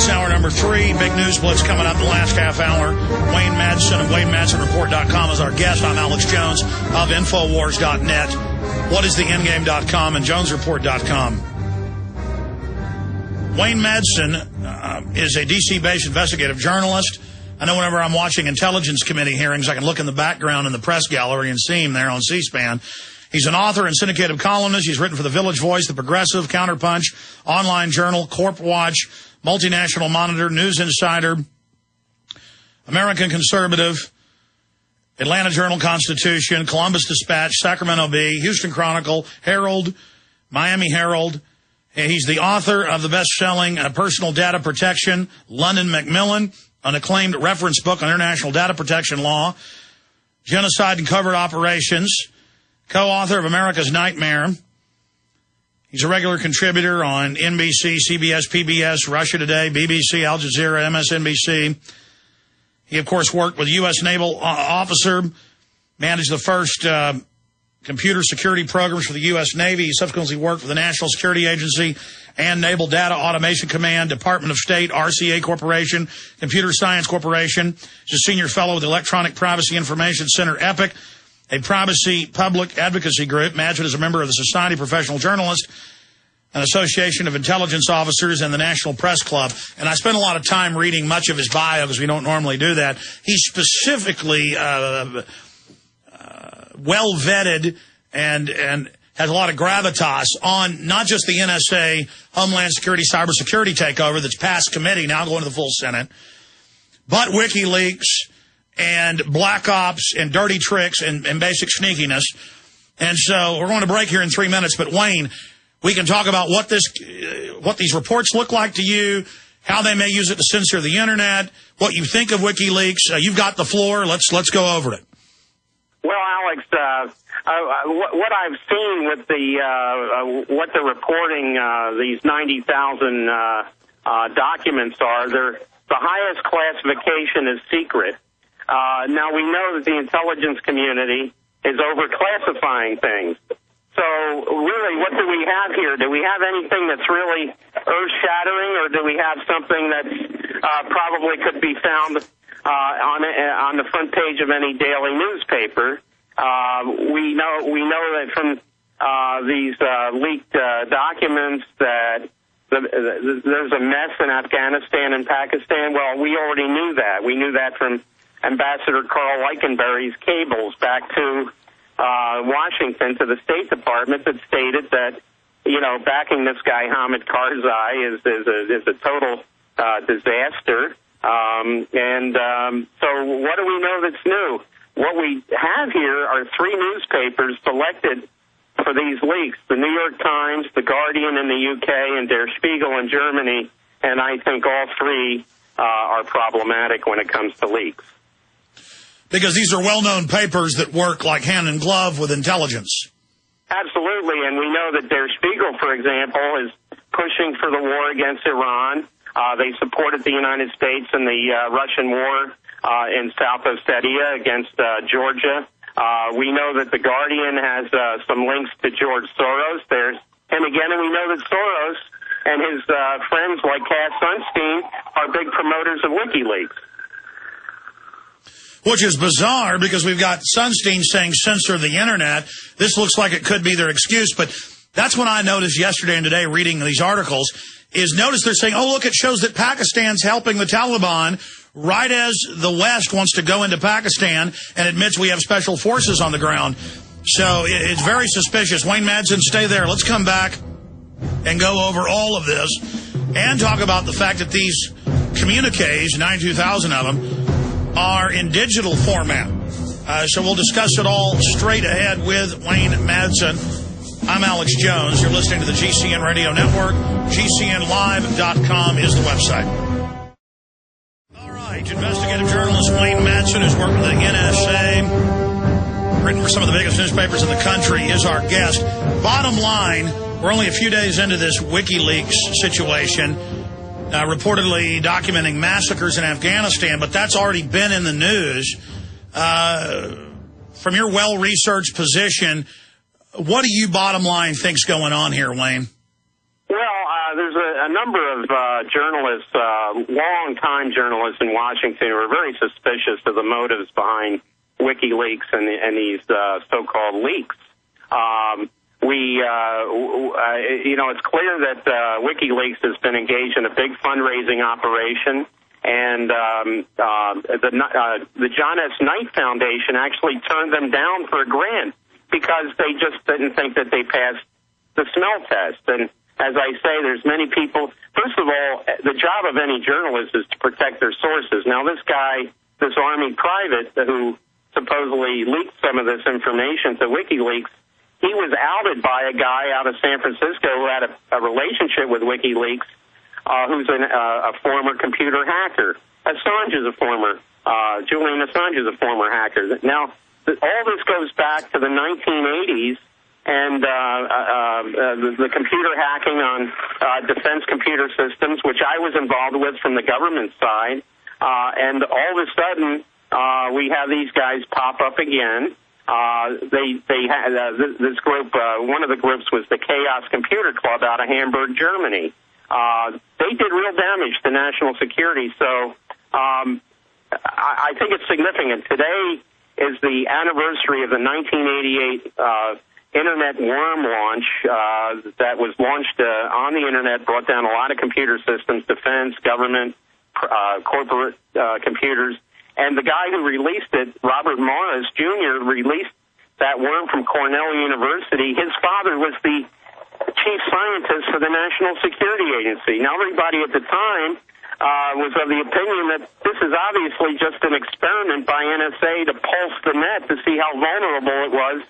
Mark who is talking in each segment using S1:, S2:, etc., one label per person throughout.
S1: It's hour number 3. Big news blitz coming up in the last half hour. Wayne Madsen of WayneMadsenReport.com is our guest. I'm Alex Jones of Infowars.net. What is the Endgame.com and JonesReport.com. Wayne Madsen is a D.C.-based investigative journalist. I know whenever I'm watching Intelligence Committee hearings, I can look in the background in the press gallery and see him there on C-SPAN. He's an author and syndicated columnist. He's written for The Village Voice, The Progressive, Counterpunch, Online Journal, Corp Watch, Multinational Monitor, News Insider, American Conservative, Atlanta Journal-Constitution, Columbus Dispatch, Sacramento Bee, Houston Chronicle, Herald, Miami Herald. He's the author of the best-selling Personal Data Protection, London Macmillan, an acclaimed reference book on international data protection law, Genocide and Covert Operations, co-author of America's Nightmare. He's a regular contributor on NBC, CBS, PBS, Russia Today, BBC, Al Jazeera, MSNBC. He, of course, worked with a U.S. naval officer, managed the first computer security programs for the U.S. Navy. He subsequently worked for the National Security Agency and Naval Data Automation Command, Department of State, RCA Corporation, Computer Science Corporation. He's a senior fellow with the Electronic Privacy Information Center, EPIC, a privacy public advocacy group. Madsen is a member of the Society of Professional Journalists, an association of intelligence officers, and the National Press Club. And I spent a lot of time reading much of his bio because we don't normally do that. He's specifically well vetted and has a lot of gravitas on not just the NSA, Homeland Security, cybersecurity takeover that's passed committee, now going to the full Senate, but WikiLeaks and Black Ops and dirty tricks and basic sneakiness. And so we're going to break here in 3 minutes. But, Wayne, we can talk about what these reports look like to you, how they may use it to censor the Internet, what you think of WikiLeaks. You've got the floor. Let's go over it.
S2: Well, Alex, what I've seen with what they're reporting, these 90,000 documents are, the highest classification is secret. Now, we know that the intelligence community is overclassifying things. So, really, what do we have here? Do we have anything that's really earth-shattering, or do we have something that probably could be found on the front page of any daily newspaper? We know that from these leaked documents that there's a mess in Afghanistan and Pakistan. Well, we already knew that. We knew that from Ambassador Carl Leichenberry's cables back to Washington to the State Department that stated that, backing this guy Hamid Karzai is a total disaster. So what do we know that's new? What we have here are 3 newspapers selected for these leaks: the New York Times, the Guardian in the UK, and Der Spiegel in Germany. And I think all 3 are problematic when it comes to leaks.
S1: Because these are well-known papers that work like hand in glove with intelligence.
S2: Absolutely, and we know that Der Spiegel, for example, is pushing for the war against Iran. They supported the United States in the Russian war in South Ossetia against Georgia. We know that the Guardian has some links to George Soros. And we know that Soros and his friends like Cass Sunstein are big promoters of WikiLeaks.
S1: Which is bizarre because we've got Sunstein saying censor the Internet. This looks like it could be their excuse, but that's what I noticed yesterday and today reading these articles, is notice they're saying, oh, look, it shows that Pakistan's helping the Taliban right as the West wants to go into Pakistan and admits we have special forces on the ground. So it's very suspicious. Wayne Madsen, stay there. Let's come back and go over all of this and talk about the fact that these communiques, 92,000 of them, are in digital format. So we'll discuss it all straight ahead with Wayne Madsen. I'm Alex Jones. You're listening to the GCN Radio Network. GCNlive.com is the website. All right. Investigative journalist Wayne Madsen, who's worked with the NSA, written for some of the biggest newspapers in the country, is our guest. Bottom line, we're only a few days into this WikiLeaks situation, reportedly documenting massacres in Afghanistan, but that's already been in the news. From your well-researched position, what do you, bottom line, think's going on here, Wayne?
S2: Well, there's a number of journalists, long-time journalists in Washington, who are very suspicious of the motives behind WikiLeaks and these so-called leaks. It's clear that WikiLeaks has been engaged in a big fundraising operation, and the John S. Knight Foundation actually turned them down for a grant because they just didn't think that they passed the smell test. And as I say, there's many people. First of all, the job of any journalist is to protect their sources. Now, this guy, this Army private who supposedly leaked some of this information to WikiLeaks, he was outed by a guy out of San Francisco who had a relationship with WikiLeaks, who's a former computer hacker. Julian Assange is a former hacker. Now, all this goes back to the 1980s, and the computer hacking on defense computer systems, which I was involved with from the government side, and all of a sudden we have these guys pop up again. They had this group. One of the groups was the Chaos Computer Club out of Hamburg, Germany. They did real damage to national security. So I think it's significant. Today is the anniversary of the 1988 Internet worm launch that was launched on the Internet, brought down a lot of computer systems, defense, government, corporate computers. And the guy who released it, Robert Morris Jr., released that worm from Cornell University. His father was the chief scientist for the National Security Agency. Now, everybody at the time was of the opinion that this is obviously just an experiment by NSA to pulse the net to see how vulnerable it was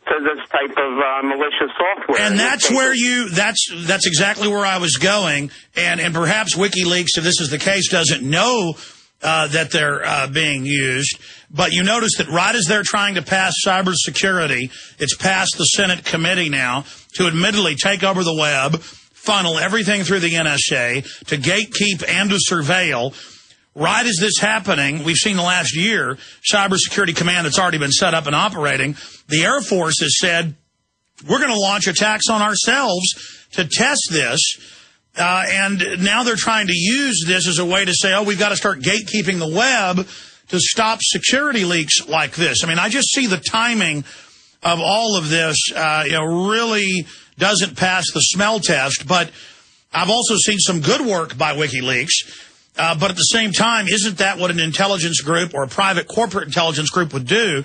S2: to this type of malicious software.
S1: And that's where that's exactly where I was going. And perhaps WikiLeaks, if this is the case, doesn't know that they're being used. But you notice that right as they're trying to pass cybersecurity, it's passed the Senate committee now to admittedly take over the web, funnel everything through the NSA, to gatekeep and to surveil. Right as this happening, we've seen the last year, Cybersecurity Command that's already been set up and operating, the Air Force has said, we're going to launch attacks on ourselves to test this. And now they're trying to use this as a way to say, oh, we've got to start gatekeeping the web to stop security leaks like this. I mean, I just see the timing of all of this, really doesn't pass the smell test. But I've also seen some good work by WikiLeaks. But at the same time, isn't that what an intelligence group or a private corporate intelligence group would do?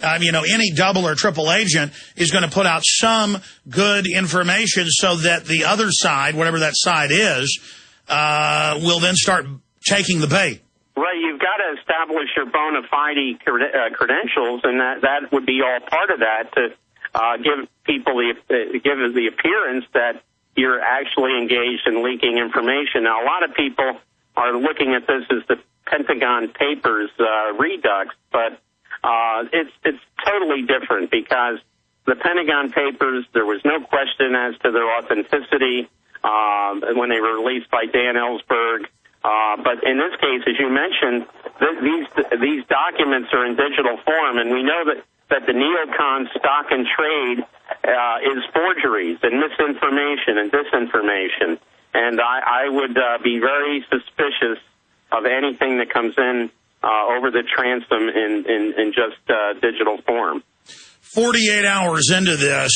S1: Any double or triple agent is going to put out some good information so that the other side, whatever that side is, will then start taking the bait.
S2: Right, you've got to establish your bona fide credentials, and that would be all part of that to give people the appearance that you're actually engaged in leaking information. Now, a lot of people are looking at this as the Pentagon Papers redux, but it's tellingly different because the Pentagon Papers, there was no question as to their authenticity when they were released by Dan Ellsberg. But in this case, as you mentioned, these documents are in digital form, and we know that the neocon stock and trade is forgeries and misinformation and disinformation. And I would be very suspicious of anything that comes in over the transom in just digital form.
S1: 48 hours into this,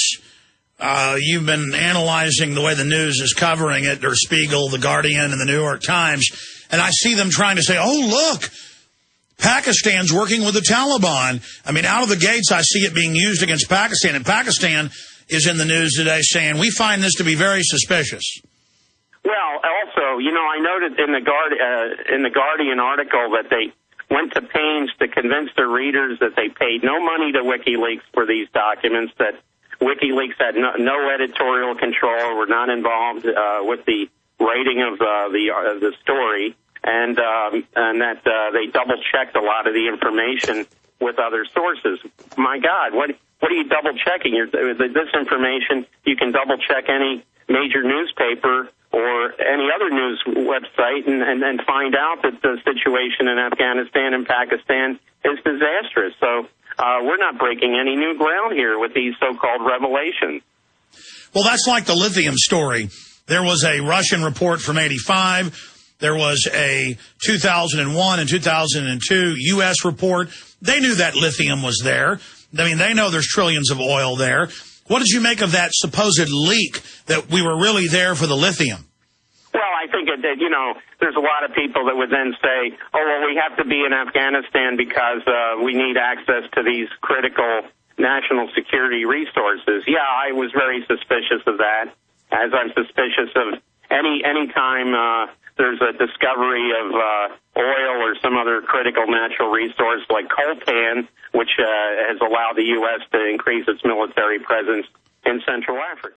S1: you've been analyzing the way the news is covering it, Der Spiegel, The Guardian, and the New York Times, and I see them trying to say, oh, look, Pakistan's working with the Taliban. I mean, out of the gates, I see it being used against Pakistan, and Pakistan is in the news today saying, we find this to be very suspicious.
S2: Well, also, I noted in the Guardian article that they went to pains to convince their readers that they paid no money to WikiLeaks for these documents, that WikiLeaks had no editorial control, were not involved with the writing of the story, and that they double-checked a lot of the information with other sources. My God, what are you double-checking? This information, you can double-check any major newspaper or any other news website and find out that the situation in Afghanistan and Pakistan is disastrous. So we're not breaking any new ground here with these so-called revelations.
S1: Well, that's like the lithium story. There was a Russian report from 85. There was a 2001 and 2002 U.S. report. They knew that lithium was there. I mean, they know there's trillions of oil there. What did you make of that supposed leak that we were really there for the lithium?
S2: Well, I think there's a lot of people that would then say, oh, well, we have to be in Afghanistan because we need access to these critical national security resources. Yeah, I was very suspicious of that, as I'm suspicious of any time there's a discovery of oil or some other critical natural resource like coltan, which has allowed the U.S. to increase its military presence in Central Africa.